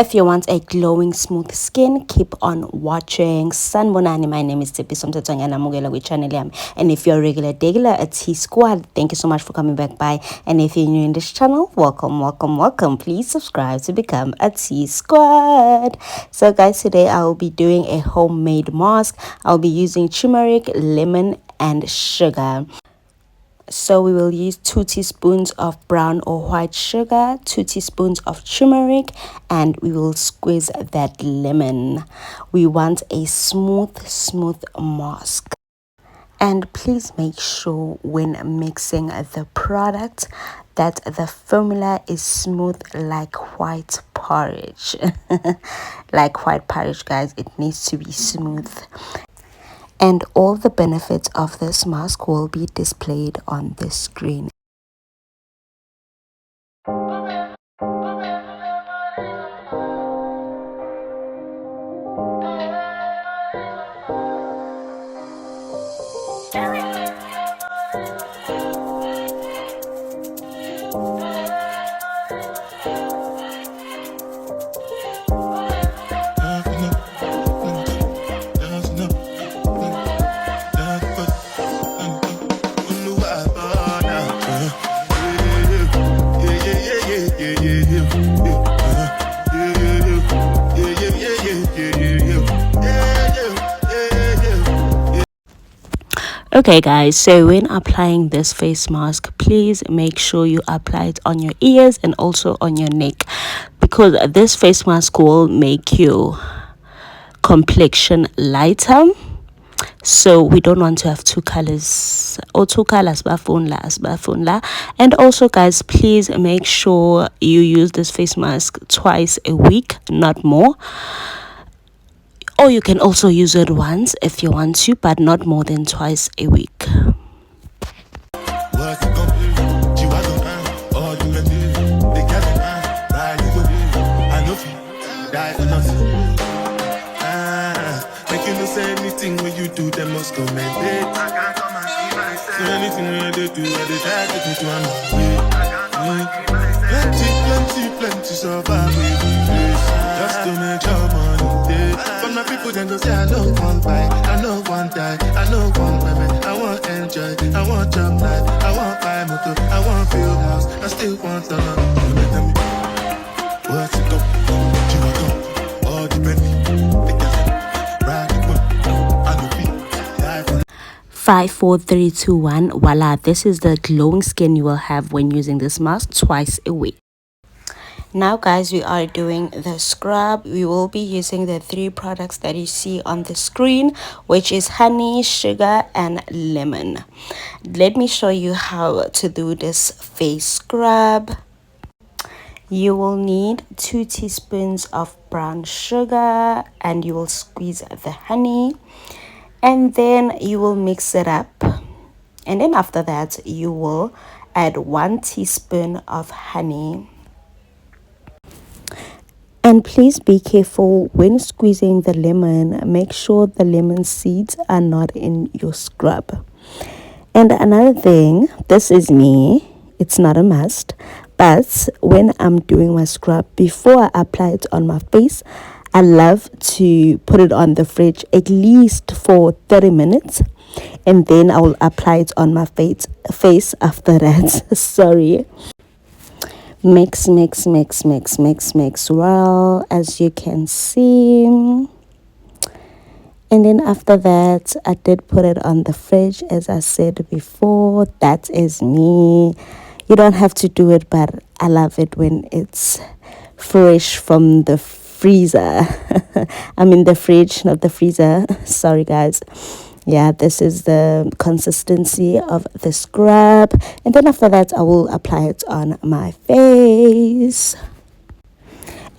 If you want a glowing smooth skin, keep on watching. Sanbonani, my name is Tipi Somtetong and I'm with channel yam. And if you're a regular at T Squad, thank you so much for coming back by. And if you're new in this channel, welcome. Please subscribe to become a T Squad. So guys, today I will be doing a homemade mask. I'll be using turmeric, lemon and sugar. So we will use 2 teaspoons of brown or white sugar, 2 teaspoons of turmeric, and we will squeeze that lemon. We want a smooth mask. And please make sure when mixing the product that the formula is smooth like white porridge. Like white porridge, guys, it needs to be smooth. And all the benefits of this mask will be displayed on the screen. Okay guys, so when applying this face mask, please make sure you apply it on your ears and also on your neck, because this face mask will make your complexion lighter. So we don't want to have two colors or two colors. And also guys, please make sure you use this face mask twice a week, not more. Or you can also use it once if you want to, but not more than twice a week. Anything when you do, they must commend it. I can't come and see myself. So anything when they do, they try to take me to another way. Plenty survive with this. Just to make your money day. But my people then go say, I know one buy, I know one die, I know one women. I want enjoy, I want job life, I want buy motor, I want build house, I still want to know. Tell me, what's it go? All the money, 5 4 3 2 1. Voila, this is the glowing skin you will have when using this mask twice a week. Now guys, we are doing the scrub. We will be using the 3 products that you see on the screen, which is honey, sugar and lemon. Let me show you how to do this face scrub. You will need 2 teaspoons of brown sugar and you will squeeze the honey. And then you will mix it up, and then after that you will add 1 teaspoon of honey. And please be careful when squeezing the lemon. Make sure the lemon seeds are not in your scrub. And another thing, this is me, it's not a must, but when I'm doing my scrub, before I apply it on my face, I love to put it on the fridge at least for 30 minutes, and then I will apply it on my face after that. Sorry. Mix well, as you can see. And then after that, I did put it on the fridge, as I said before. That is me. You don't have to do it, but I love it when it's fresh from the freezer. I mean the fridge, not the freezer. Sorry guys. Yeah, this is the consistency of the scrub, and then after that I will apply it on my face.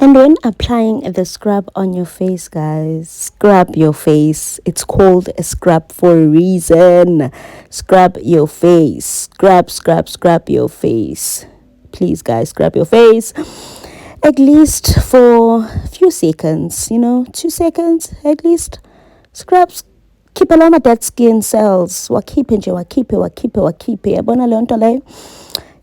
And when applying the scrub on your face, guys, scrub your face. It's called a scrub for a reason. Scrub your face. Scrub your face. Please guys, scrub your face at least for a few seconds, 2 seconds at least. Scrubs keep a lot of dead skin cells. Wakipe. Yabona leyo nto leyo.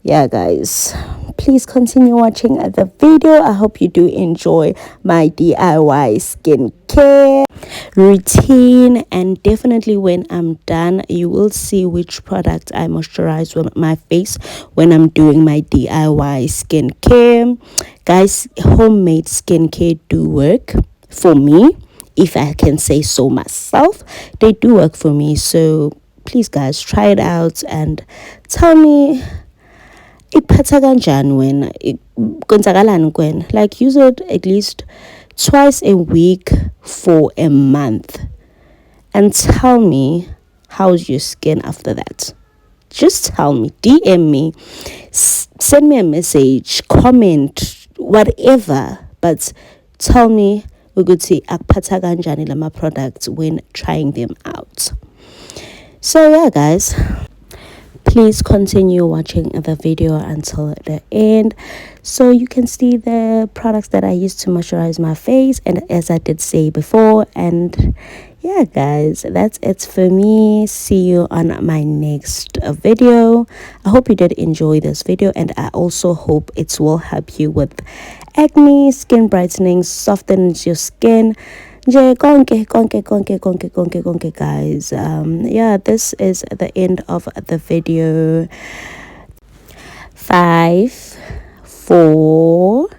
yeah, guys, please continue watching the video. I hope you do enjoy my DIY skincare routine, and definitely when I'm done you will see which product I moisturize with my face when I'm doing my DIY skincare. Guys, homemade skincare do work for me, if I can say so myself. They do work for me, so please guys, try it out and tell me ikuphatha kanjani wena, kwenzakalani kuwena. Like, use it at least twice a week for a month and tell me how's your skin after that. Just tell me, DM me, send me a message, comment, whatever, but tell me ukuthi akuphatha kanjani lama products when trying them out. So yeah, guys, please continue watching the video until the end so you can see the products that I use to moisturize my face, and as I did say before. And yeah, guys, that's it for me. See you on my next video. I hope you did enjoy this video, and I also hope it will help you with acne, skin brightening, softens your skin. Guys, yeah, this is the end of the video. 5, 4,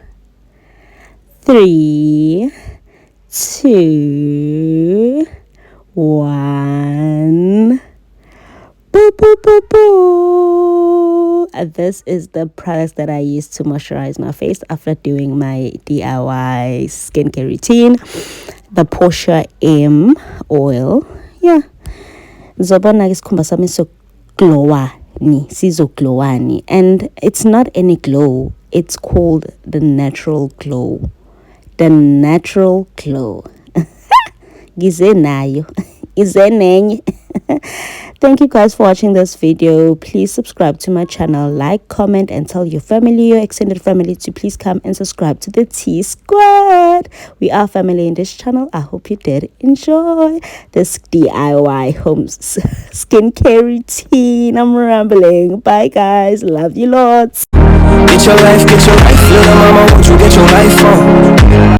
3, 2, 1. Boo, boo, boo, boo. This is the products that I use to moisturize my face after doing my DIY skincare routine. The Portia M oil. Yeah. Zobona isikhumba sami sizoglowani, and it's not any glow. It's called the natural glow. The natural glow. Gize nayo. Izenenye. Thank you guys for watching this video. Please subscribe to my channel, like, comment, and tell your family, your extended family, to please come and subscribe to the T Squad. We are family in this channel. I hope you did enjoy this DIY home skincare routine. I'm rambling. Bye guys, love you lots. Get your life, little mama, won't you get your life on?